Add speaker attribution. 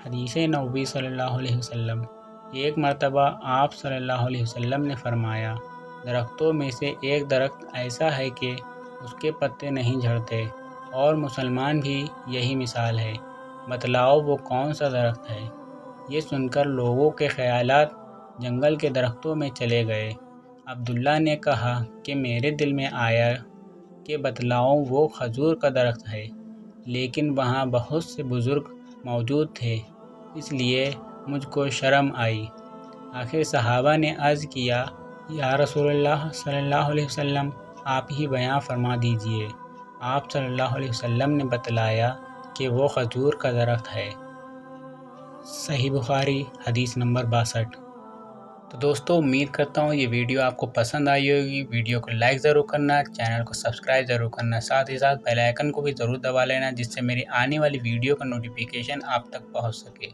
Speaker 1: حدیث نبوی صلی اللہ علیہ وسلم۔ ایک مرتبہ آپ صلی اللہ علیہ وسلم نے فرمایا، درختوں میں سے ایک درخت ایسا ہے کہ اس کے پتے نہیں جھڑتے، اور مسلمان بھی یہی مثال ہے، بتلاؤ وہ کون سا درخت ہے؟ یہ سن کر لوگوں کے خیالات جنگل کے درختوں میں چلے گئے۔ عبداللہ نے کہا کہ میرے دل میں آیا کہ بتلاؤں وہ کھجور کا درخت ہے، لیکن وہاں بہت سے بزرگ موجود تھے، اس لیے مجھ کو شرم آئی۔ آخر صحابہ نے عرض کیا، یا رسول اللہ صلی اللہ علیہ وسلم، آپ ہی بیان فرما دیجئے۔ آپ صلی اللہ علیہ وسلم نے بتلایا کہ وہ کھجور کا درخت ہے۔ صحیح بخاری حدیث نمبر 62۔ تو دوستو، امید کرتا ہوں یہ ویڈیو آپ کو پسند آئی ہوگی۔ ویڈیو کو لائک ضرور کرنا، چینل کو سبسکرائب ضرور کرنا، ساتھ ہی ساتھ بیل آئیکن کو بھی ضرور دبا لینا، جس سے میری آنے والی ویڈیو کا نوٹیفیکیشن آپ تک پہنچ سکے۔